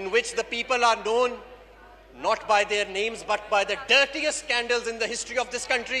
in which the people are known not by their names but by the dirtiest scandals in the history of this country?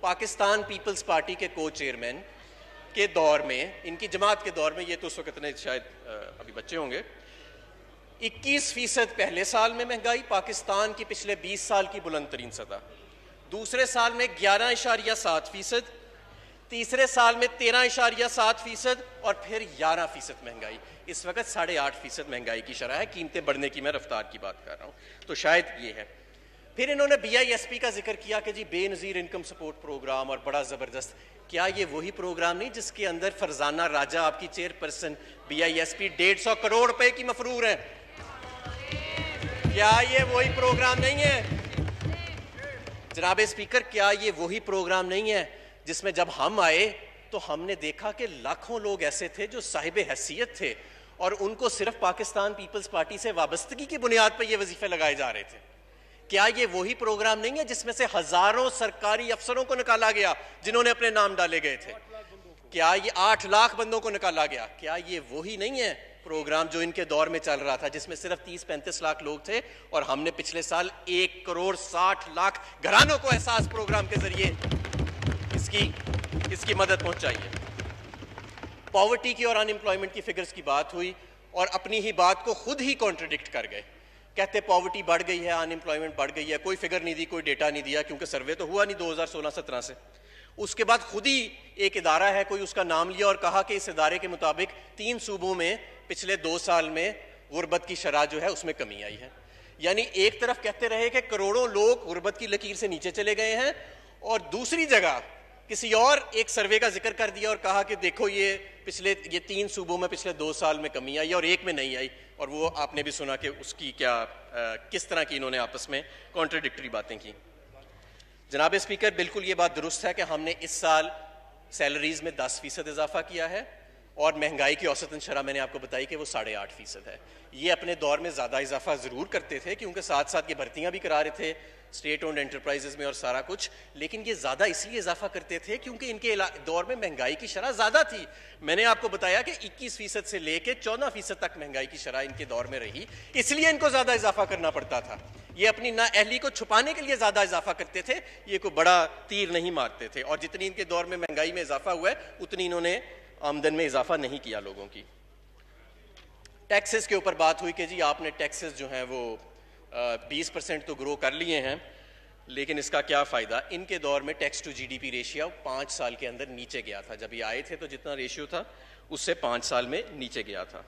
Pakistan Peoples Party کے کو chairman کے دور میں، ان کی جماعت کے دور میں، یہ تو اس وقت اتنے شاید ابھی بچے ہوں گے، 21% پہلے سال میں مہنگائی، پاکستان کی پچھلے 20 سال کی بلند ترین سطح، دوسرے سال میں 11.7%، تیسرے سال میں 13.7% اور پھر 11% مہنگائی. اس وقت 8.5% مہنگائی کی شرح ہے. قیمتیں بڑھنے کی میں رفتار کی بات کر رہا ہوں. تو شاید یہ ہے. پھر انہوں نے BISP کا ذکر کیا کہ جی بے نظیر انکم سپورٹ پروگرام اور بڑا زبردست. کیا یہ وہی پروگرام نہیں جس کے اندر فرزانہ راجہ آپ کی چیئر پرسن BISP 150 کروڑ روپے کی مفرور ہے؟ کیا یہ وہی پروگرام نہیں ہے جناب اسپیکر؟ کیا یہ وہی پروگرام نہیں ہے جس میں جب ہم آئے تو ہم نے دیکھا کہ لاکھوں لوگ ایسے تھے جو صاحب حیثیت تھے اور ان کو صرف پاکستان پیپلز پارٹی سے وابستگی کی بنیاد پر یہ وظیفے لگائے جا رہے تھے؟ کیا یہ وہی پروگرام نہیں ہے جس میں سے ہزاروں سرکاری افسروں کو نکالا گیا جنہوں نے اپنے نام ڈالے گئے تھے؟ کیا یہ 8 لاکھ بندوں کو نکالا گیا؟ کیا یہ وہی نہیں ہے پروگرام جو ان کے دور میں چل رہا تھا جس میں صرف 30-35 لاکھ لوگ تھے اور ہم نے پچھلے سال 1.60 کروڑ گھرانوں کو احساس پروگرام کے ذریعے اس کی مدد پہنچائی ہے؟ پاورٹی کی اور ان امپلائمنٹ کی فگرز کی بات ہوئی اور اپنی ہی بات کو خود ہی کانٹرڈکٹ کر گئے. کہتے پاورٹی بڑھ گئی ہے، ان امپلائمنٹ بڑھ گئی ہے. کوئی فگر نہیں دی، کوئی ڈیٹا نہیں دیا کیونکہ سروے تو ہوا نہیں 2016-17 سے. اس کے بعد خود ہی ایک ادارہ ہے، کوئی اس کا نام لیا اور کہا کہ اس ادارے کے مطابق 3 صوبوں میں پچھلے 2 سال میں غربت کی شرح جو ہے اس میں کمی آئی ہے. یعنی ایک طرف کہتے رہے کہ کروڑوں لوگ غربت کی لکیر سے نیچے چلے گئے ہیں اور دوسری جگہ کسی اور ایک سروے کا ذکر کر دیا اور کہا کہ دیکھو یہ 3 صوبوں میں پچھلے 2 سال میں کمی آئی اور ایک میں نہیں آئی. اور وہ آپ نے بھی سنا کہ اس کی کس طرح کی انہوں نے آپس میں کانٹرڈکٹری باتیں کی. جناب اسپیکر، بالکل یہ بات درست ہے کہ ہم نے اس سال سیلریز میں 10% اضافہ کیا ہے اور مہنگائی کی اوسطاً شرح میں نے آپ کو بتائی کہ وہ 8.5% ہے. یہ اپنے دور میں زیادہ اضافہ ضرور کرتے تھے کیونکہ ساتھ ساتھ یہ بھرتیاں بھی کرا رہے تھے اسٹیٹ اونڈ انٹرپرائزز میں اور سارا کچھ، لیکن یہ زیادہ اس لیے اضافہ کرتے تھے کیونکہ ان کے دور میں مہنگائی کی شرح زیادہ تھی. میں نے آپ کو بتایا کہ 21% سے لے کے 14% تک مہنگائی کی شرح ان کے دور میں رہی، اس لیے ان کو زیادہ اضافہ کرنا پڑتا تھا. یہ اپنی نااہلی کو چھپانے کے لیے زیادہ اضافہ کرتے تھے، یہ کوئی بڑا تیر نہیں مارتے تھے. اور جتنی ان کے دور میں مہنگائی میں اضافہ ہوا ہے اتنی انہوں نے آمدن میں اضافہ نہیں کیا لوگوں کی. ٹیکسز کے اوپر بات ہوئی کہ جی آپ نے ٹیکسز جو ہیں وہ 20% تو گرو کر لیے ہیں، لیکن اس کا کیا فائدہ؟ ان کے دور میں ٹیکس ٹو GDP ریشیو 5 سال کے اندر نیچے گیا تھا. جب یہ آئے تھے تو جتنا ریشیو تھا اس سے 5 سال میں نیچے گیا تھا.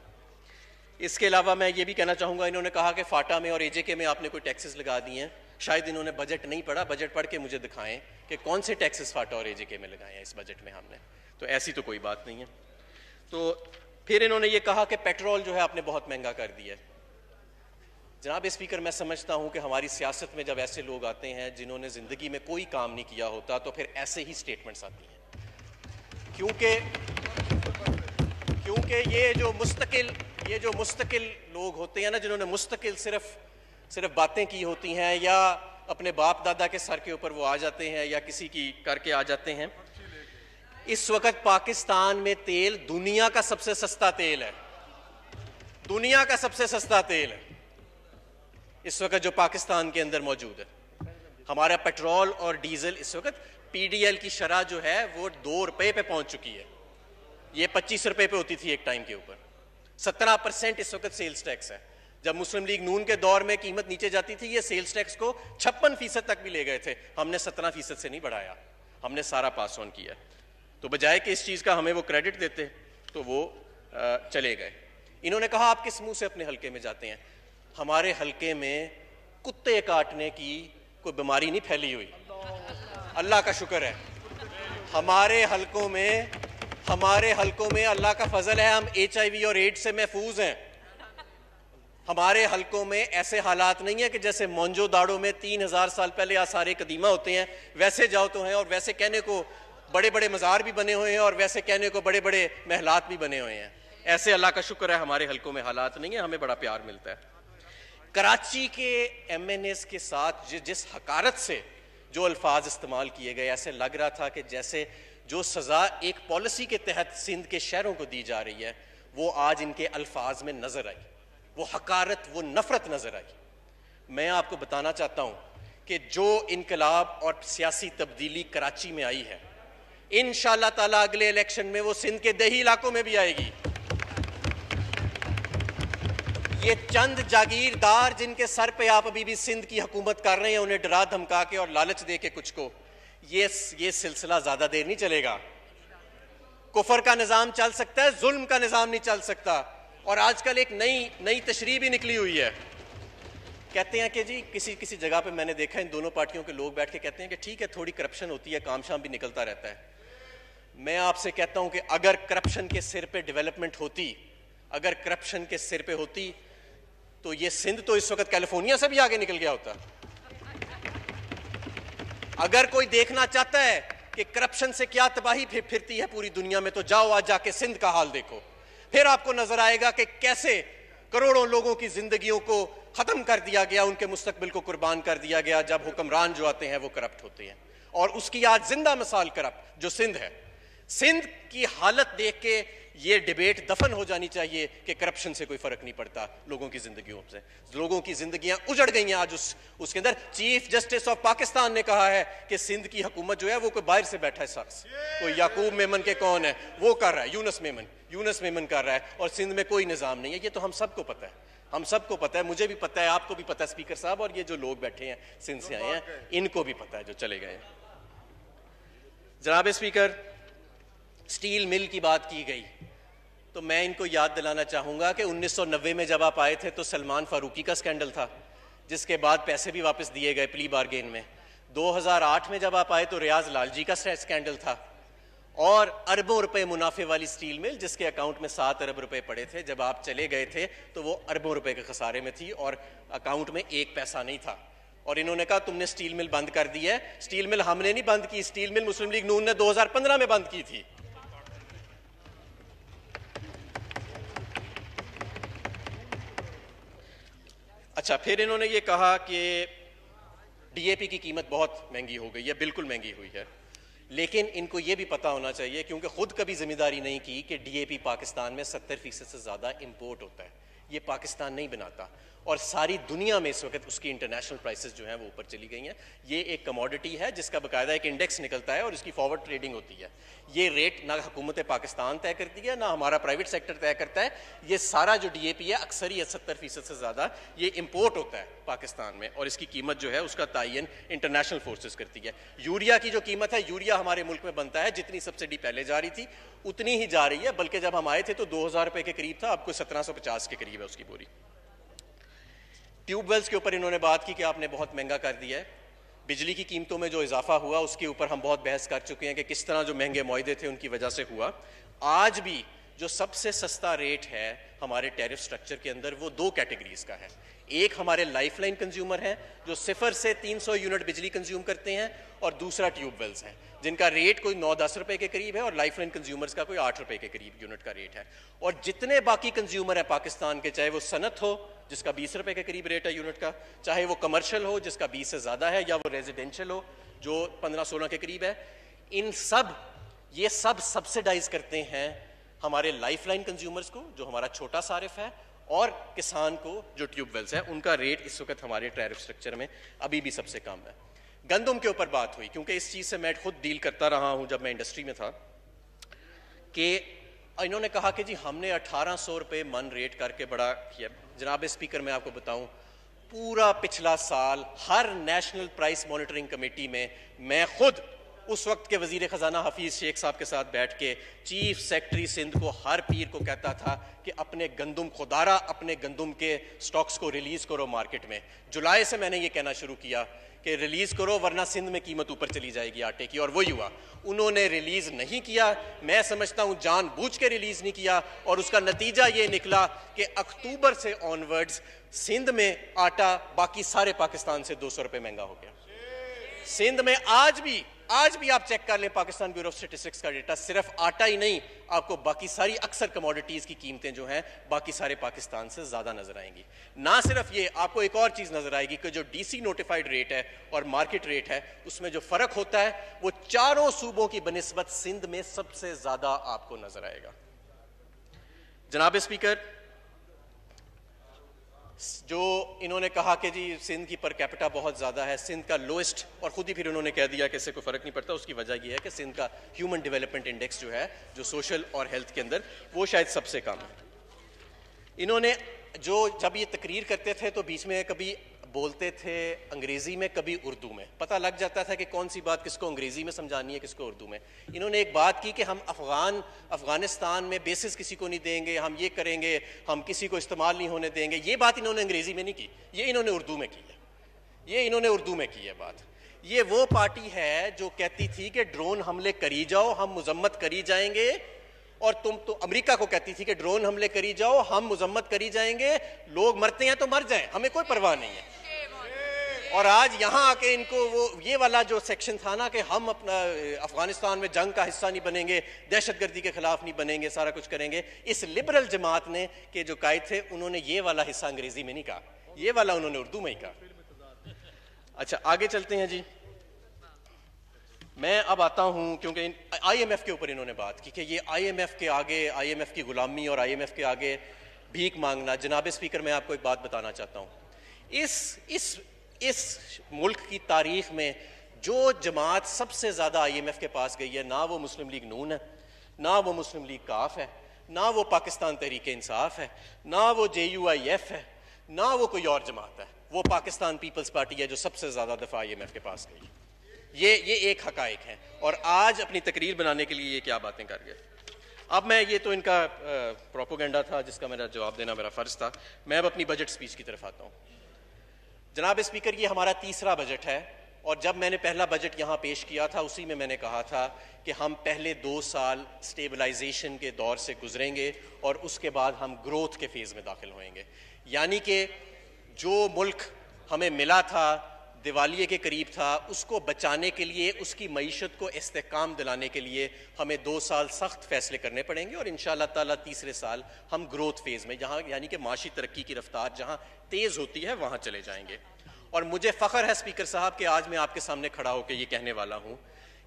اس کے علاوہ میں یہ بھی کہنا چاہوں گا، انہوں نے کہا کہ فاٹا میں اور AJK میں آپ نے کوئی ٹیکسز لگا دیے ہیں. شاید انہوں نے بجٹ نہیں پڑھا، بجٹ پڑھ کے مجھے دکھائیں کہ کون سے ٹیکسز فاٹا اور AJK میں لگائے ہیں اس بجٹ میں ہم نے. تو ایسی تو کوئی بات نہیں ہے. تو پھر انہوں نے یہ کہا کہ پیٹرول جو ہے آپ نے بہت مہنگا کر دیا ہے. جناب اسپیکر، میں سمجھتا ہوں کہ ہماری سیاست میں جب ایسے لوگ آتے ہیں جنہوں نے زندگی میں کوئی کام نہیں کیا ہوتا تو پھر ایسے ہی سٹیٹمنٹس آتی ہیں. کیونکہ یہ جو مستقل لوگ ہوتے ہیں نا، جنہوں نے مستقل صرف باتیں کی ہوتی ہیں یا اپنے باپ دادا کے سر کے اوپر وہ آ جاتے ہیں یا کسی کی کر کے آ جاتے ہیں. اس وقت پاکستان میں تیل دنیا کا سب سے سستا تیل ہے. دنیا کا سب سے سستا تیل ہے اس وقت جو پاکستان کے اندر موجود ہے. ہمارا پیٹرول اور ڈیزل اس وقت PDL کی شرح جو ہے وہ 2 روپے پہ پہنچ چکی ہے. یہ 25 روپے پہ ہوتی تھی ایک ٹائم کے اوپر. 17% اس وقت سیلز ٹیکس ہے. جب مسلم لیگ نون کے دور میں قیمت نیچے جاتی تھی یہ سیلز ٹیکس کو 56% تک بھی لے گئے تھے. ہم نے 17% سے نہیں بڑھایا، ہم نے سارا پاس آن کیا. تو بجائے کہ اس چیز کا ہمیں وہ کریڈٹ دیتے تو وہ چلے گئے. انہوں نے کہا آپ کس منہ سے اپنے حلقے میں جاتے ہیں؟ ہمارے حلقے میں کتے کاٹنے کی کوئی بیماری نہیں پھیلی ہوئی، اللہ کا شکر ہے. ہمارے حلقوں میں اللہ کا فضل ہے، ہم HIV اور ایڈز سے محفوظ ہیں. ہمارے حلقوں میں ایسے حالات نہیں ہیں کہ جیسے مونجو داڑو میں 3000 سال پہلے آثار قدیمہ ہوتے ہیں ویسے جاؤ تو ہیں، اور ویسے کہنے کو بڑے بڑے مزار بھی بنے ہوئے ہیں اور ویسے کہنے کو بڑے بڑے محلات بھی بنے ہوئے ہیں. ایسے اللہ کا شکر ہے ہمارے حلقوں میں حالات نہیں ہیں، ہمیں بڑا پیار ملتا ہے. کراچی کے MNAs کے ساتھ جس حقارت سے جو الفاظ استعمال کیے گئے، ایسے لگ رہا تھا کہ جیسے جو سزا ایک پالیسی کے تحت سندھ کے شہروں کو دی جا رہی ہے وہ آج ان کے الفاظ میں نظر آئی. وہ حقارت، وہ نفرت نظر آئی. میں آپ کو بتانا چاہتا ہوں کہ جو انقلاب اور سیاسی تبدیلی کراچی میں آئی ہے انشاءاللہ تعالیٰ اگلے الیکشن میں وہ سندھ کے دیہی علاقوں میں بھی آئے گی. یہ چند جاگیردار جن کے سر پہ آپ ابھی بھی سندھ کی حکومت کر رہے ہیں, انہیں ڈرا دھمکا کے اور لالچ دے کے کچھ کو, یہ سلسلہ زیادہ دیر نہیں چلے گا. کفر کا نظام چل سکتا ہے, ظلم کا نظام نہیں چل سکتا. اور آج کل ایک نئی تشریح بھی نکلی ہوئی ہے. کہتے ہیں کہ جی کسی جگہ پہ میں نے دیکھا ان دونوں پارٹیوں کے لوگ بیٹھ کے کہتے ہیں کہ ٹھیک ہے تھوڑی کرپشن ہوتی ہے, کام شام بھی نکلتا رہتا ہے. میں آپ سے کہتا ہوں کہ اگر کرپشن کے سر پہ ڈیولپمنٹ ہوتی, اگر کرپشن کے سر پہ ہوتی تو یہ سندھ تو اس وقت کیلیفورنیا سے بھی آگے نکل گیا ہوتا. اگر کوئی دیکھنا چاہتا ہے کہ کرپشن سے کیا تباہی پھرتی ہے پوری دنیا میں, تو جاؤ آج جا کے سندھ کا حال دیکھو. پھر آپ کو نظر آئے گا کہ کیسے کروڑوں لوگوں کی زندگیوں کو ختم کر دیا گیا, ان کے مستقبل کو قربان کر دیا گیا جب حکمران جو آتے ہیں وہ کرپٹ ہوتے ہیں. اور اس کی آج زندہ مثال کرپٹ جو سندھ ہے. سندھ کی حالت دیکھ کے یہ ڈیبیٹ دفن ہو جانی چاہیے کہ کرپشن سے کوئی فرق نہیں پڑتا لوگوں کی زندگیوں سے. لوگوں کی زندگیاں اجڑ گئی ہیں آج اس کے اندر. چیف جسٹس آف پاکستان نے کہا ہے کہ سندھ کی حکومت جو ہے وہ کوئی باہر سے بیٹھا ہے شخص, کوئی یعقوب میمن کے کون ہے وہ کر رہا ہے, یونس میمن کر رہا ہے, اور سندھ میں کوئی نظام نہیں ہے. یہ تو ہم سب کو پتہ ہے, ہم سب کو پتہ ہے, مجھے بھی پتہ ہے, آپ کو بھی پتہ ہے اسپیکر صاحب, اور یہ جو لوگ بیٹھے ہیں سندھ سے آئے ہیں ان کو بھی پتہ ہے جو چلے گئے ہیں. جناب اسپیکر, سٹیل مل کی بات کی گئی تو میں ان کو یاد دلانا چاہوں گا کہ 1990 میں جب آپ آئے تھے تو سلمان فاروقی کا سکینڈل تھا, جس کے بعد پیسے بھی واپس دیے گئے پلی بارگین میں. 2008 میں جب آپ آئے تو ریاض لالجی کا سکینڈل تھا, اور اربوں روپے منافع والی سٹیل مل جس کے اکاؤنٹ میں 7 ارب روپے پڑے تھے. جب آپ چلے گئے تھے تو وہ اربوں روپے کے خسارے میں تھی اور اکاؤنٹ میں ایک پیسہ نہیں تھا. اور انہوں نے کہا تم نے سٹیل مل بند کر دی ہے. سٹیل مل ہم نے نہیں بند کی, سٹیل مل مسلم لیگ نون نے 2015 میں بند کی تھی. اچھا, پھر انہوں نے یہ کہا کہ ڈی اے پی کی قیمت بہت مہنگی ہو گئی ہے. بالکل مہنگی ہوئی ہے, لیکن ان کو یہ بھی پتہ ہونا چاہیے کیونکہ خود کبھی ذمہ داری نہیں کی کہ ڈی اے پی پاکستان میں 70% سے زیادہ امپورٹ ہوتا ہے. یہ پاکستان نہیں بناتا, اور ساری دنیا میں اس وقت اس کی انٹرنیشنل پرائسز جو ہیں وہ اوپر چلی گئی ہیں. یہ ایک کموڈٹی ہے جس کا باقاعدہ ایک انڈیکس نکلتا ہے اور اس کی فارورڈ ٹریڈنگ ہوتی ہے. یہ ریٹ نہ حکومت پاکستان طے کرتی ہے نہ ہمارا پرائیویٹ سیکٹر طے کرتا ہے. یہ سارا جو ڈی اے پی ہے اکثریت 70% سے زیادہ یہ امپورٹ ہوتا ہے پاکستان میں, اور اس کی قیمت جو ہے اس کا تعین انٹرنیشنل فورسز کرتی ہے. یوریا کی جو قیمت ہے, یوریا ہمارے ملک میں بنتا ہے جتنی سبسڈی پہلے جا رہی تھی اتنی ہی جا رہی ہے, بلکہ جب ہم آئے تھے تو 2000 روپے کے قریب تھا, اب کوئی 1750 کے قریب ہے اس کی بوری. ٹیوب ویلز کے اوپر انہوں نے بات کی کہ آپ نے بہت مہنگا کر دیا ہے. بجلی کی قیمتوں میں جو اضافہ ہوا اس کے اوپر ہم بہت بحث کر چکے ہیں کہ کس طرح جو مہنگے معاہدے تھے ان کی وجہ سے ہوا. آج بھی جو سب سے سستا ریٹ ہے ہمارے ٹیرف سٹرکچر کے اندر وہ 2 کیٹیگریز کا ہے. ایک ہمارے لائف لائن کنزیومر ہیں جو 0 سے 300 یونٹ بجلی کنزیوم کرتے ہیں, اور دوسرا ٹیوب ویلز ہیں جن کا ریٹ کوئی 9-10 روپے کے قریب ہے, اور لائف لائن کنزیومرز کا کوئی 8 روپے کے قریب یونٹ کا ریٹ ہے. اور جتنے باقی کنزیومر ہیں پاکستان کے, چاہے وہ صنعت ہو جس کا 20 روپے کے قریب ریٹ ہے یونٹ کا, چاہے وہ کمرشل ہو جس کا 20 سے زیادہ ہے, یا وہ ریزیڈینشل ہو جو 15-16 کے قریب ہے, یہ سب سبسیڈائز کرتے ہیں ہمارے لائف لائن کنزیومرز کو جو ہمارا چھوٹا صارف ہے, اور کسان کو جو ٹیوب ویلز ہے ان کا ریٹ اس وقت ہمارے ٹیرف سٹرکچر میں ابھی بھی سب سے کم ہے. گندم کے اوپر بات ہوئی کیونکہ اس چیز سے میں خود ڈیل کرتا رہا ہوں جب میں انڈسٹری میں تھا, کہ انہوں نے کہا کہ جی ہم نے 1800 روپے من ریٹ کر کے بڑا کیا. جناب اسپیکر, میں آپ کو بتاؤں پورا پچھلا سال ہر نیشنل پرائس مانیٹرنگ کمیٹی میں خود اس وقت کے وزیر خزانہ حفیظ شیخ صاحب کے ساتھ بیٹھ کے چیف سیکٹری سندھ کو ہر پیر کو کہتا تھا کہ اپنے گندم کے سٹاکس کو ریلیز کرو مارکیٹ میں. جولائی سے میں نے یہ کہنا شروع کیا کہ ریلیز کرو ورنہ سندھ میں قیمت اوپر چلی جائے گی آٹے کی, اور وہی ہوا. انہوں نے ریلیز نہیں کیا, میں سمجھتا ہوں جان بوجھ کے ریلیز نہیں کیا, اور اس کا نتیجہ یہ نکلا کہ اکتوبر سے آن ورڈز سندھ میں آٹا باقی سارے پاکستان سے 200 روپے مہنگا ہو گیا. سندھ میں آج بھی آپ چیک کر لیں پاکستان بیورو آف اسٹیٹسٹکس کا ڈیٹا, صرف آٹا ہی نہیں آپ کو باقی ساری اکثر کموڈیٹیز کی قیمتیں جو ہیں باقی سارے پاکستان سے زیادہ نظر آئیں گی. نہ صرف یہ, آپ کو ایک اور چیز نظر آئے گی کہ جو ڈی سی نوٹیفائڈ ریٹ ہے اور مارکیٹ ریٹ ہے اس میں جو فرق ہوتا ہے وہ چاروں صوبوں کی بنسبت سندھ میں سب سے زیادہ آپ کو نظر آئے گا. جناب اسپیکر, جو انہوں نے کہا کہ جی سندھ کی پر کیپٹا بہت زیادہ ہے، سندھ کا لوئسٹ، اور خود ہی پھر انہوں نے کہہ دیا کہ اس سے کوئی فرق نہیں پڑتا، اس کی وجہ یہ ہے کہ سندھ کا ہیومن ڈیولپمنٹ انڈیکس جو ہے، جو سوشل اور ہیلتھ کے اندر، وہ شاید سب سے کم ہے۔ انہوں نے جو جب یہ تقریر کرتے تھے تو بیچ میں کبھی بولتے تھے انگریزی میں، کبھی اردو میں، پتہ لگ جاتا تھا کہ کون سی بات کس کو انگریزی میں سمجھانی ہے، کس کو اردو میں۔ انہوں نے ایک بات کی کہ ہم افغانستان میں بیسز کسی کو نہیں دیں گے، ہم یہ کریں گے، ہم کسی کو استعمال نہیں ہونے دیں گے۔ یہ بات انہوں نے انگریزی میں نہیں کی، یہ انہوں نے اردو میں کی ہے، یہ انہوں نے اردو میں کی ہے بات۔ یہ وہ پارٹی ہے جو کہتی تھی کہ ڈرون حملے کری جاؤ، ہم مذمت کری جائیں گے، اور تم تو امریکہ کو کہتی تھی کہ ڈرون حملے کری جاؤ، ہم مذمت کری جائیں گے، لوگ مرتے ہیں تو مر جائیں، ہمیں کوئی پرواہ نہیں ہے۔ اور آج یہاں آ کے ان کو وہ یہ والا جو سیکشن تھا نا کہ ہم اپنا افغانستان میں جنگ کا حصہ نہیں بنیں گے، دہشت گردی کے خلاف نہیں بنیں گے، سارا کچھ کریں گے، اس لبرل جماعت نے کہ جو قائد تھے انہوں نے یہ والا حصہ انگریزی میں نہیں کہا، یہ والا انہوں نے اردو میں ہی کہا۔ اچھا آگے چلتے ہیں جی۔ میں اب آتا ہوں، کیونکہ آئی ایم ایف کے اوپر انہوں نے بات کی کہ یہ آئی ایم ایف کے آگے، آئی ایم ایف کی غلامی اور آئی ایم ایف کے آگے بھیک مانگنا۔ جناب اسپیکر میں آپ کو ایک بات بتانا چاہتا ہوں، اس ملک کی تاریخ میں جو جماعت سب سے زیادہ آئی ایم ایف کے پاس گئی ہے، نہ وہ مسلم لیگ نون ہے، نہ وہ مسلم لیگ کاف ہے، نہ وہ پاکستان تحریک انصاف ہے، نہ وہ جے یو آئی ایف ہے، نہ وہ کوئی اور جماعت ہے، وہ پاکستان پیپلز پارٹی ہے جو سب سے زیادہ دفعہ آئی ایم ایف کے پاس گئی۔ یہ ایک حقائق ہے، اور آج اپنی تقریر بنانے کے لیے یہ کیا باتیں کر گئے۔ اب میں یہ تو ان کا پروپوگنڈا تھا جس کا میرا جواب دینا میرا فرض تھا، میں اب اپنی بجٹ سپیچ کی طرف آتا ہوں۔ جناب اسپیکر یہ ہمارا تیسرا بجٹ ہے، اور جب میں نے پہلا بجٹ یہاں پیش کیا تھا اسی میں نے کہا تھا کہ ہم پہلے 2 سال سٹیبلائزیشن کے دور سے گزریں گے اور اس کے بعد ہم گروتھ کے فیز میں داخل ہوئیں گے، یعنی کہ جو ملک ہمیں ملا تھا، دیوالیے کے قریب تھا، اس کو بچانے کے لیے، اس کی معیشت کو استحکام دلانے کے لیے ہمیں 2 سال سخت فیصلے کرنے پڑیں گے، اور انشاءاللہ تعالیٰ تیسرے سال ہم گروتھ فیز میں، جہاں یعنی کہ معاشی ترقی کی رفتار جہاں تیز ہوتی ہے وہاں چلے جائیں گے۔ اور مجھے فخر ہے اسپیکر صاحب کہ آج میں آپ کے سامنے کھڑا ہو کے یہ کہنے والا ہوں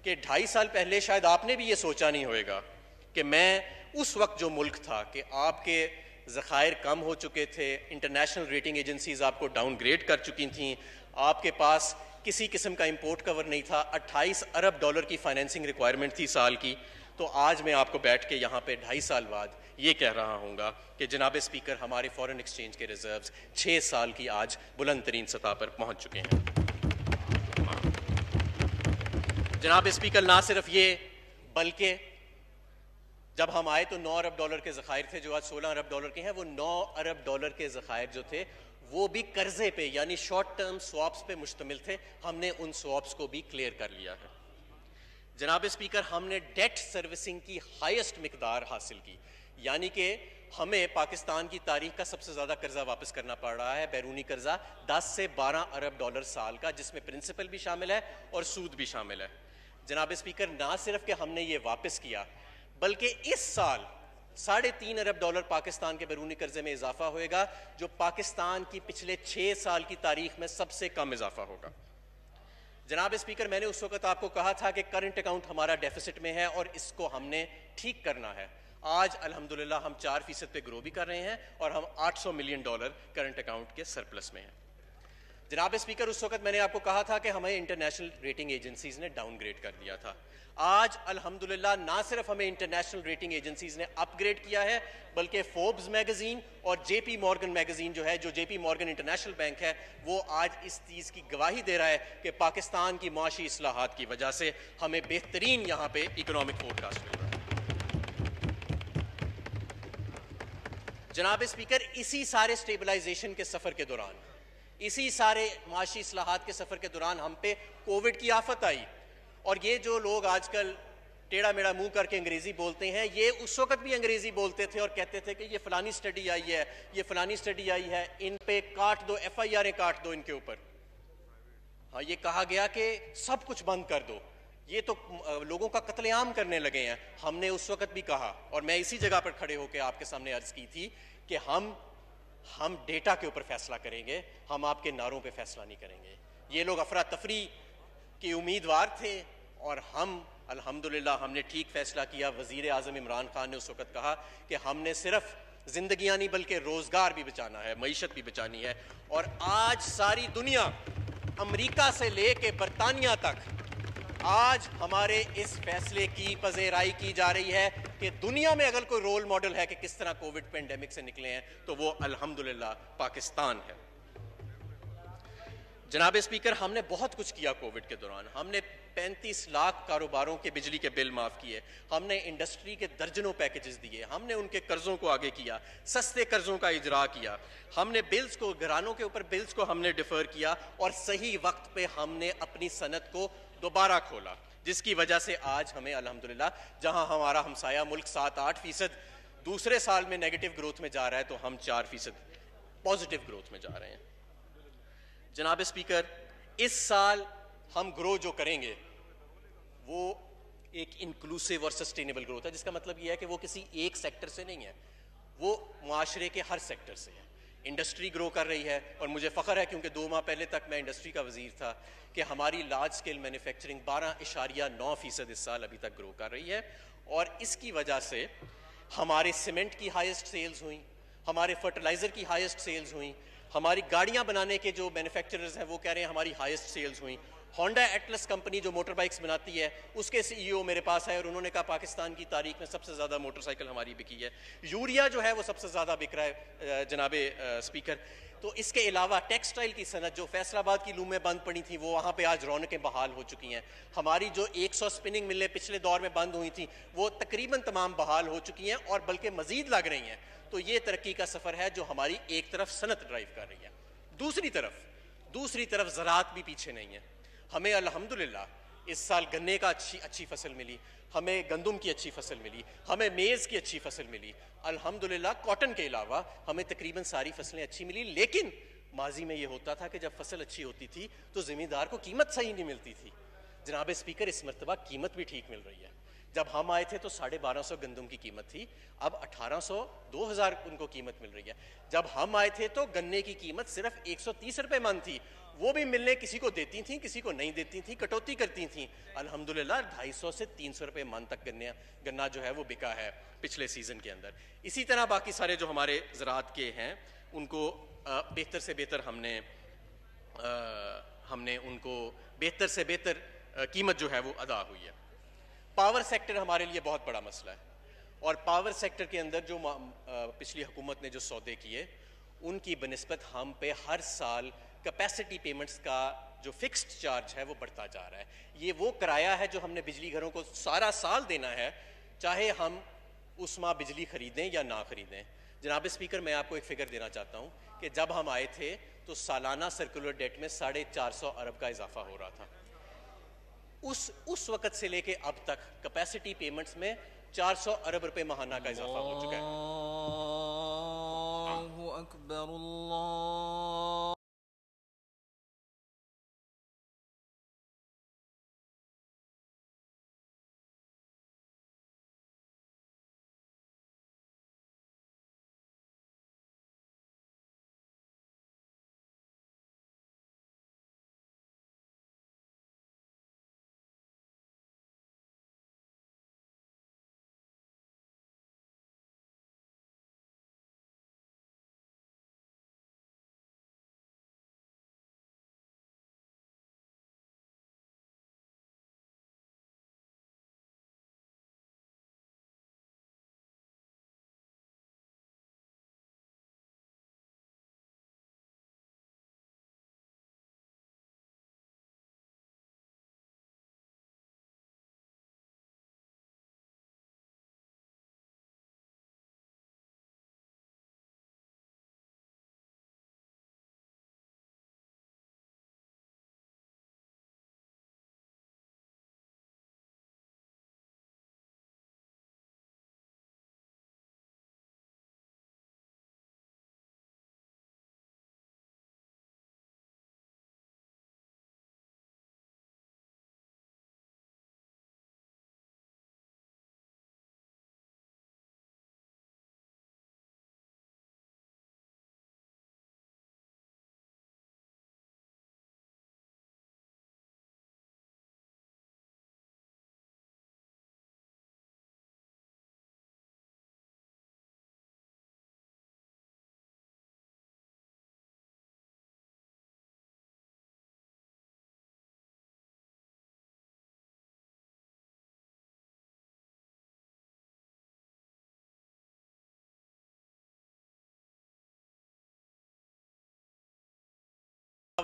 کہ 2.5 سال پہلے شاید آپ نے بھی یہ سوچا نہیں ہوئے گا کہ میں اس وقت جو ملک تھا کہ آپ کے ذخائر کم ہو چکے تھے، انٹرنیشنل ریٹنگ ایجنسیز آپ کو ڈاؤن گریڈ کر چکی تھیں، آپ کے پاس کسی قسم کا امپورٹ کور نہیں تھا، 28 ارب ڈالر کی فائنینسنگ ریکوائرمنٹ تھی سال کی، تو آج میں آپ کو بیٹھ کے یہاں پہ 2.5 سال بعد یہ کہہ رہا ہوں گا کہ جناب اسپیکر ہمارے فورن ایکسچینج کے ریزروز 6 سال کی آج بلند ترین سطح پر پہنچ چکے ہیں۔ جناب اسپیکر نہ صرف یہ بلکہ جب ہم آئے تو 9 ارب ڈالر کے ذخائر تھے جو آج 16 ارب ڈالر کے ہیں، وہ 9 ارب ڈالر کے ذخائر جو تھے وہ بھی قرضے پہ یعنی شارٹ ٹرم سواپس پہ مشتمل تھے، ہم نے ان سواپس کو بھی کلیئر کر لیا ہے۔ جناب اسپیکر ہم نے ڈیٹ سروسنگ کی ہائیسٹ مقدار حاصل کی، یعنی کہ ہمیں پاکستان کی تاریخ کا سب سے زیادہ قرضہ واپس کرنا پڑ رہا ہے، بیرونی قرضہ 10 سے 12 ارب ڈالر سال کا، جس میں پرنسپل بھی شامل ہے اور سود بھی شامل ہے۔ جناب اسپیکر نہ صرف کہ ہم نے یہ واپس کیا بلکہ اس سال 3.5 ارب ڈالر پاکستان کے بیرونی قرضے میں اضافہ ہوئے گا، جو پاکستان کی پچھلے 6 سال کی تاریخ میں سب سے کم اضافہ ہوگا۔ جناب اسپیکر میں نے اس وقت آپ کو کہا تھا کہ کرنٹ اکاؤنٹ ہمارا ڈیفیسٹ میں ہے اور اس کو ہم نے ٹھیک کرنا ہے۔ آج الحمدللہ ہم 4% پہ گرو بھی کر رہے ہیں اور ہم $800 ملین کرنٹ اکاؤنٹ کے سرپلس میں ہیں۔ جناب اسپیکر اس وقت میں نے آپ کو کہا تھا کہ ہمیں انٹرنیشنل ریٹنگ ایجنسیز نے ڈاؤن گریڈ کر دیا تھا۔ آج الحمدللہ نہ صرف ہمیں انٹرنیشنل ریٹنگ ایجنسیز نے اپ گریڈ کیا ہے بلکہ فوربس میگزین اور جے پی مورگن میگزین جو ہے، جو جے پی مورگن انٹرنیشنل بینک ہے، وہ آج اس چیز کی گواہی دے رہا ہے کہ پاکستان کی معاشی اصلاحات کی وجہ سے ہمیں بہترین یہاں پہ اکنامک فور کاسٹ مل رہا ہے۔ جناب اسپیکر اسی سارے سٹیبلائزیشن کے سفر کے دوران، اسی سارے معاشی اصلاحات کے سفر کے دوران ہم پہ کووڈ کی آفت آئی، اور یہ جو لوگ آج کل ٹیڑھا میڑا منہ کر کے انگریزی بولتے ہیں، یہ اس وقت بھی انگریزی بولتے تھے اور کہتے تھے کہ یہ فلانی سٹڈی آئی ہے، یہ فلانی سٹڈی آئی ہے، ان پہ کاٹ دو، ایف آئی آریں کاٹ دو ان کے اوپر۔ ہاں یہ کہا گیا کہ سب کچھ بند کر دو، یہ تو لوگوں کا قتل عام کرنے لگے ہیں۔ ہم نے اس وقت بھی کہا، اور میں اسی جگہ پر کھڑے ہو کے آپ کے سامنے عرض کی تھی کہ ہم ڈیٹا کے اوپر فیصلہ کریں گے، ہم آپ کے نعروں پہ فیصلہ نہیں کریں گے۔ یہ لوگ افراتفری کے امیدوار تھے اور ہم الحمدللہ ہم نے ٹھیک فیصلہ کیا۔ وزیر اعظم عمران خان نے اس وقت کہا کہ ہم نے صرف زندگیاں نہیں بلکہ روزگار بھی بچانا ہے, معیشت بھی بچانی ہے. اور آج ساری دنیا, امریکہ سے لے کے برطانیہ تک, آج ہمارے اس فیصلے کی پذیرائی کی جا رہی ہے کہ دنیا میں اگر کوئی رول ماڈل ہے کہ کس طرح کووڈ پینڈیمک سے نکلے ہیں تو وہ الحمدللہ پاکستان ہے. جناب اسپیکر, ہم نے بہت کچھ کیا کووڈ کے دوران. ہم نے 35 لاکھ کاروباروں کے بجلی کے بل معاف کیے, ہم نے انڈسٹری کے درجنوں پیکیجز دیے, ہم نے ان کے قرضوں کو آگے کیا, سستے قرضوں کا اجرا کیا, ہم نے بلز کو, گھرانوں کے اوپر بلز کو ہم نے ڈیفر کیا, اور صحیح وقت پہ ہم نے اپنی صنعت کو دوبارہ کھولا, جس کی وجہ سے آج ہمیں الحمدللہ, جہاں ہمارا ہمسایہ ملک 7-8% دوسرے سال میں نیگیٹو گروتھ میں جا رہا ہے, تو ہم 4% پازیٹیو گروتھ میں جا رہے ہیں. جناب اسپیکر, اس سال ہم گرو جو کریں گے وہ ایک انکلوسیو اور سسٹینیبل گروتھ ہے, جس کا مطلب یہ ہے کہ وہ کسی ایک سیکٹر سے نہیں ہے, وہ معاشرے کے ہر سیکٹر سے ہے. انڈسٹری گرو کر رہی ہے, اور مجھے فخر ہے کیونکہ 2 ماہ پہلے تک میں انڈسٹری کا وزیر تھا, کہ ہماری لارج سکیل مینوفیکچرنگ 12.9% اس سال ابھی تک گرو کر رہی ہے. اور اس کی وجہ سے ہمارے سیمنٹ کی ہائیسٹ سیلز ہوئیں, ہمارے فرٹیلائزر کی ہائیسٹ سیلز ہوئیں, ہماری گاڑیاں بنانے کے جو مینوفیکچررز ہیں وہ کہہ رہے ہیں ہماری ہائیسٹ سیلز ہوئیں. ہونڈا ایٹلس کمپنی جو موٹر بائکس بناتی ہے, اس کے سی ای او میرے پاس ہے, اور انہوں نے کہا پاکستان کی تاریخ میں سب سے زیادہ موٹر سائیکل ہماری بکی ہے. یوریا جو ہے وہ سب سے زیادہ بک رہا ہے جناب اسپیکر. تو اس کے علاوہ ٹیکسٹائل کی صنعت جو فیصل آباد کی لومیں بند پڑی تھیں, وہ وہاں پہ آج رونقیں بحال ہو چکی ہیں. ہماری جو 100 اسپننگ ملیں پچھلے دور میں بند ہوئی تھیں, وہ تقریباً تمام بحال ہو چکی ہیں, اور بلکہ مزید لگ رہی ہیں. تو یہ ترقی کا سفر ہے جو ہماری ایک طرف صنعت ڈرائیو کر رہی ہے, دوسری طرف زراعت بھی پیچھے نہیں ہے. ہمیں الحمدللہ اس سال گنے کا اچھی فصل ملی, ہمیں گندم کی اچھی فصل ملی, ہمیں میز کی اچھی فصل ملی, الحمدللہ کاٹن کے علاوہ ہمیں تقریباً ساری فصلیں اچھی ملی. لیکن ماضی میں یہ ہوتا تھا کہ جب فصل اچھی ہوتی تھی تو زمیندار کو قیمت صحیح نہیں ملتی تھی. جناب اسپیکر, اس مرتبہ قیمت بھی ٹھیک مل رہی ہے. جب ہم آئے تھے تو 1250 گندم کی قیمت تھی, اب 1800-2000 ان کو قیمت مل رہی ہے. جب ہم آئے تھے تو گنے کی قیمت صرف 130 روپے من تھی, وہ بھی ملنے کسی کو دیتی تھیں, کسی کو نہیں دیتی تھیں, کٹوتی کرتی تھیں. الحمدللہ 250 سے 300 روپے من تک گنا جو ہے وہ بکا ہے پچھلے سیزن کے اندر. اسی طرح باقی سارے جو ہمارے زراعت کے ہیں ان کو بہتر سے بہتر ہم نے ان کو بہتر سے بہتر قیمت جو ہے وہ ادا ہوئی ہے. پاور سیکٹر ہمارے لیے بہت بڑا مسئلہ ہے, اور پاور سیکٹر کے اندر جو پچھلی حکومت نے جو سودے کیے ان کی بنسبت ہم پہ ہر سال کیپیسٹی پیمنٹس کا جو فکسڈ چارج ہے وہ بڑھتا جا رہا ہے. یہ وہ کرایہ ہے جو ہم نے بجلی گھروں کو سارا سال دینا ہے, چاہے ہم اس ماہ بجلی خریدیں یا نہ خریدیں. جناب اسپیکر, میں آپ کو ایک فگر دینا چاہتا ہوں کہ جب ہم آئے تھے تو سالانہ سرکولر ڈیٹ میں 450 ارب کا اضافہ ہو رہا تھا. اس وقت سے لے کے اب تک کیپیسٹی پیمنٹس میں 400 ارب روپے ماہانہ کا اضافہ ہو چکا ہے. اللہ اکبر, اللہ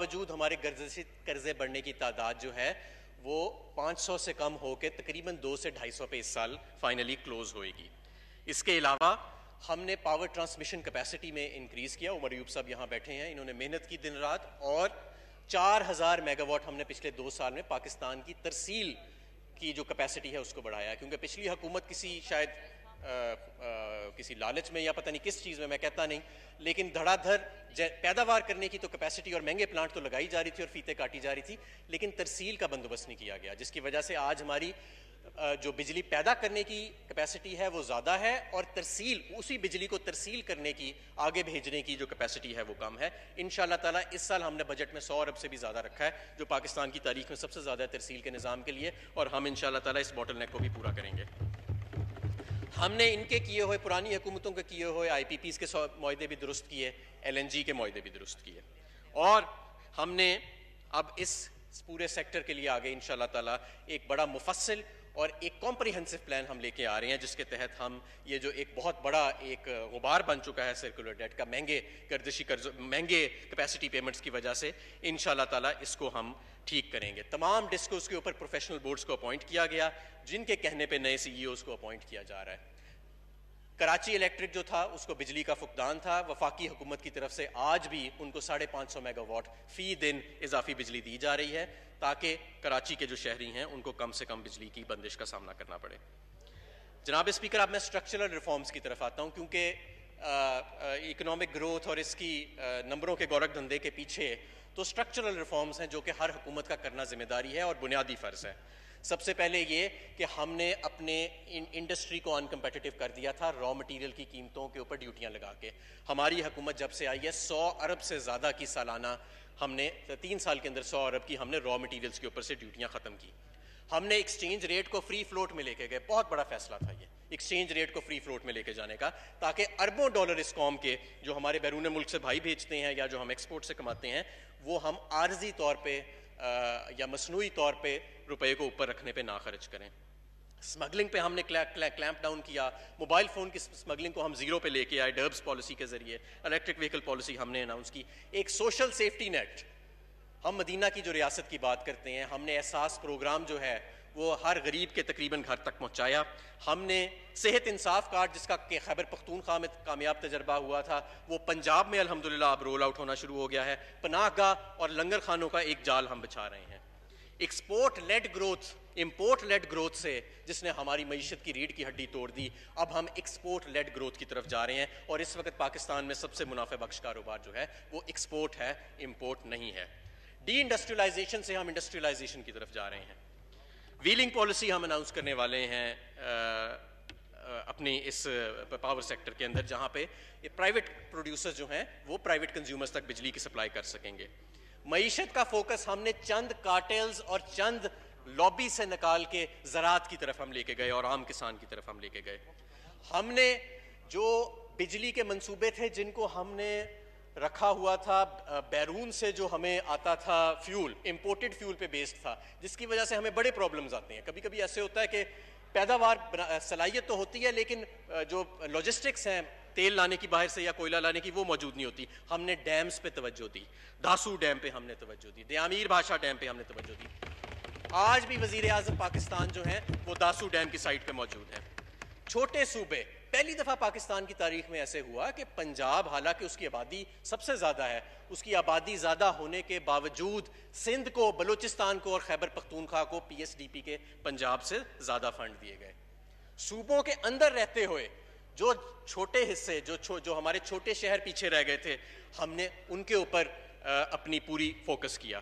باوجود ہمارے قرضے بڑھنے کی تعداد جو ہے وہ 500 سے کم ہو کے تقریباً 200 سے 250 پہ اس سال فائنلی کلوز ہوئے گی. اس کے علاوہ ہم نے پاور ٹرانسمیشن کیپیسٹی میں انکریز کیا. عمر ایوب صاحب یہاں بیٹھے ہیں, انہوں نے محنت کی دن رات, اور 4000 میگا واٹ ہم نے پچھلے 2 سال میں پاکستان کی ترسیل کی جو کیپیسٹی ہے اس کو بڑھایا. کیونکہ پچھلی حکومت کسی شاید کسی لالچ میں یا پتہ نہیں کس چیز میں کہتا نہیں, لیکن دھڑا دھڑ پیداوار کرنے کی تو کیپیسٹی اور مہنگے پلانٹ تو لگائی جا رہی تھی اور فیتے کاٹی جا رہی تھی, لیکن ترسیل کا بندوبست نہیں کیا گیا, جس کی وجہ سے آج ہماری جو بجلی پیدا کرنے کی کیپیسٹی ہے وہ زیادہ ہے, اور ترسیل, اسی بجلی کو ترسیل کرنے کی, آگے بھیجنے کی جو کیپیسٹی ہے وہ کم ہے. انشاءاللہ تعالیٰ اس سال ہم نے بجٹ میں 100 ارب سے بھی زیادہ رکھا ہے, جو پاکستان کی تاریخ میں سب سے زیادہ ہے ترسیل کے نظام کے لیے, اور ہم انشاءاللہ تعالیٰ اس باٹل نیک کو بھی پورا کریں گے. ہم نے ان کے کیے ہوئے, پرانی حکومتوں کے کیے ہوئے آئی پی پیز کے معاہدے بھی درست کیے, ایل این جی کے معاہدے بھی درست کیے, اور ہم نے اب اس پورے سیکٹر کے لیے آگے انشاءاللہ تعالیٰ ایک بڑا مفصل اور ایک کمپریہنسو پلان ہم لے کے آ رہے ہیں, جس کے تحت ہم یہ جو ایک بہت بڑا ایک غبار بن چکا ہے سرکولر ڈیٹ کا, مہنگے گردشی قرض, مہنگے کیپیسٹی پیمنٹس کی وجہ سے, انشاءاللہ تعالیٰ اس کو ہم ٹھیک کریں گے. تمام ڈسکوز کے اوپر پروفیشنل بورڈز کو اپوائنٹ کیا گیا, جن کے کہنے پہ نئے سی ای اوز کو اپوائنٹ کیا جا رہا ہے. کراچی الیکٹرک جو تھا اس کو بجلی کا فقدان تھا, وفاقی حکومت کی طرف سے آج بھی ان کو 550 میگا واٹ فی دن اضافی بجلی دی جا رہی ہے, تاکہ کراچی کے جو شہری ہیں ان کو کم سے کم بجلی کی بندش کا سامنا کرنا پڑے. جناب اسپیکر, اب میں اسٹرکچرل ریفارمز کی طرف آتا ہوں, کیونکہ اکنامک گروتھ اور اس کی نمبروں کے گورکھ دھندے کے پیچھے تو اسٹرکچرل ریفارمز ہیں جو کہ ہر حکومت کا کرنا ذمہ داری ہے اور بنیادی فرض ہے. سب سے پہلے یہ کہ ہم نے اپنے انڈسٹری کو ان کمپیٹیٹیو کر دیا تھا را مٹیریل کی قیمتوں کے اوپر ڈیوٹیاں لگا کے. ہماری حکومت جب سے آئی ہے 100 ارب سے زیادہ کی سالانہ, ہم نے 3 سال کے اندر 100 ارب کی ہم نے را مٹیریلز کے اوپر سے ڈیوٹیاں ختم کی. ہم نے ایکسچینج ریٹ کو فری فلوٹ میں لے کے گئے, بہت بڑا فیصلہ تھا یہ ایکسچینج ریٹ کو فری فلوٹ میں لے کے جانے کا, تاکہ اربوں ڈالر اس قوم کے جو ہمارے بیرون ملک سے بھائی بھیجتے ہیں یا جو ہم ایکسپورٹ سے کماتے ہیں, وہ ہم عارضی طور پہ یا مصنوعی طور پہ روپے کو اوپر رکھنے پہ نہ خرچ کریں. اسمگلنگ پہ ہم نے کلیمپ ڈاؤن کیا, موبائل فون کی اسمگلنگ کو ہم زیرو پہ لے کے آئے ڈربس پالیسی کے ذریعے, الیکٹرک وہیکل پالیسی ہم نے اناؤنس کی, ایک سوشل سیفٹی نیٹ. ہم مدینہ کی جو ریاست کی بات کرتے ہیں, ہم نے احساس پروگرام جو ہے وہ ہر غریب کے تقریباً گھر تک پہنچایا. ہم نے صحت انصاف کارڈ, جس کا کہ خیبر پختونخوا میں کامیاب تجربہ ہوا تھا, وہ پنجاب میں الحمدللہ اب رول آؤٹ ہونا شروع ہو گیا ہے. پناہ گاہ اور لنگر خانوں کا ایک جال ہم بچھا رہے ہیں. Export led growth, import led growth سے جس نے ہماری معیشت کی ریڑھ کی ہڈی توڑ دی, اب ہم ایکسپورٹ لیڈ گروتھ کی طرف جا رہے ہیں. اور اس وقت پاکستان میں سب سے منافع بخش کاروبار جو ہے وہ ایکسپورٹ ہے, امپورٹ نہیں ہے. ڈی انڈسٹریلائزیشن سے ہم انڈسٹریلائزیشن کی طرف جا رہے ہیں. ویلنگ پالیسی ہم اناؤنس کرنے والے ہیں اپنی اس پاور سیکٹر کے اندر, جہاں پہ پرائیویٹ پروڈیوسرز جو ہیں وہ پرائیویٹ کنزیومرز تک بجلی کی سپلائی کر سکیں گے. معیشت کا فوکس ہم نے چند کارٹیلز اور چند لابی سے نکال کے زراعت کی طرف ہم لے کے گئے اور عام کسان کی طرف ہم لے کے گئے. ہم نے جو بجلی کے منصوبے تھے جن کو ہم نے رکھا ہوا تھا بیرون سے, جو ہمیں آتا تھا فیول, امپورٹڈ فیول پہ بیسڈ تھا, جس کی وجہ سے ہمیں بڑے پرابلمز آتے ہیں. کبھی کبھی ایسے ہوتا ہے کہ پیداوار صلاحیت تو ہوتی ہے, لیکن جو لاجسٹکس ہیں تیل لانے کی باہر سے یا کوئلہ لانے کی, وہ موجود نہیں ہوتی. ہم نے ڈیمز پہ توجہ دی, داسو ڈیم پہ ہم نے توجہ دی, دیامیر بھاشا ڈیم پہ ہم نے توجہ دی. آج بھی وزیر اعظم پاکستان جو ہیں وہ داسو ڈیم کی سائٹ پہ موجود ہیں. چھوٹے صوبے, پہلی دفعہ پاکستان کی تاریخ میں ایسے ہوا کہ پنجاب, حالانکہ اس کی آبادی سب سے زیادہ ہے, اس کی آبادی زیادہ ہونے کے باوجود سندھ کو, بلوچستان کو اور خیبر پختونخوا کو پی ایس ڈی پی کے پنجاب سے زیادہ فنڈ دیے گئے. صوبوں کے اندر رہتے ہوئے جو چھوٹے حصے, جو ہمارے چھوٹے شہر پیچھے رہ گئے تھے, ہم نے ان کے اوپر اپنی پوری فوکس کیا.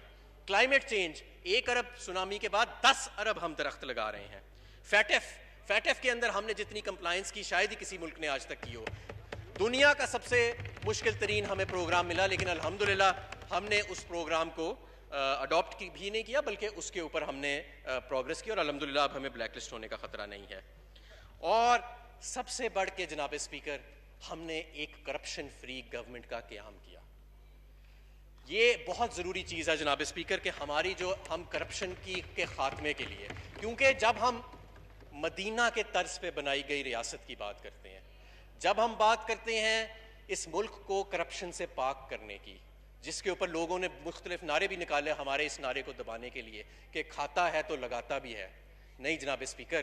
کلائمیٹ چینج, 1 ارب سونامی کے بعد 10 ارب ہم درخت لگا رہے ہیں. فیٹف کے اندر ہم نے جتنی کمپلائنس کی شاید ہی کسی ملک نے آج تک کی ہو. دنیا کا سب سے مشکل ترین ہمیں پروگرام ملا, لیکن الحمدللہ ہم نے اس پروگرام کو اڈاپٹ بھی نہیں کیا, بلکہ اس کے اوپر ہم نے پروگرس کی, اور الحمدللہ اب ہمیں بلیک لسٹ ہونے کا خطرہ نہیں ہے. اور سب سے بڑھ کے جناب اسپیکر, ہم نے ایک کرپشن فری گورنمنٹ کا قیام کیا. یہ بہت ضروری چیز ہے جناب اسپیکر کہ ہماری جو ہم کرپشن کے خاتمے کے لیے, کیونکہ جب ہم مدینہ کے طرز پہ بنائی گئی ریاست کی بات کرتے ہیں, جب ہم بات کرتے ہیں اس ملک کو کرپشن سے پاک کرنے کی, جس کے اوپر لوگوں نے مختلف نعرے بھی نکالے ہمارے اس نعرے کو دبانے کے لیے کہ کھاتا ہے تو لگاتا بھی ہے. نہیں جناب اسپیکر,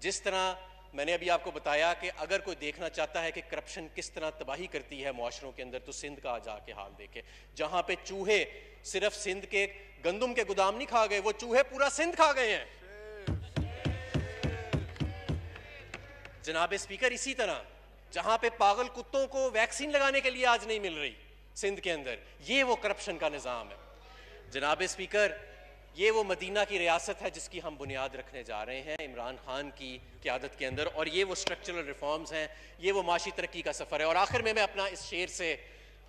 جس طرح میں نے ابھی آپ کو بتایا کہ اگر کوئی دیکھنا چاہتا ہے کہ کرپشن کس طرح تباہی کرتی ہے معاشروں کے اندر, تو سندھ کا جا کے حال دیکھے, جہاں پہ چوہے صرف سندھ کے گندم کے گودام نہیں کھا گئے, وہ چوہے پورا سندھ کھا گئے ہیں. جناب اسپیکر, اسی طرح جہاں پہ پاگل کتوں کو ویکسین لگانے کے لیے آج نہیں مل رہی سندھ کے اندر, یہ وہ کرپشن کا نظام ہے. جناب اسپیکر, یہ وہ مدینہ کی ریاست ہے جس کی ہم بنیاد رکھنے جا رہے ہیں عمران خان کی قیادت کے اندر, اور یہ وہ سٹرکچرل ریفارمز ہیں, یہ وہ معاشی ترقی کا سفر ہے. اور آخر میں اپنا اس شعر سے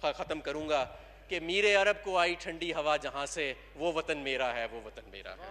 ختم کروں گا کہ میر عرب کو آئی ٹھنڈی ہوا جہاں سے, وہ وطن میرا ہے, وہ وطن میرا ہے.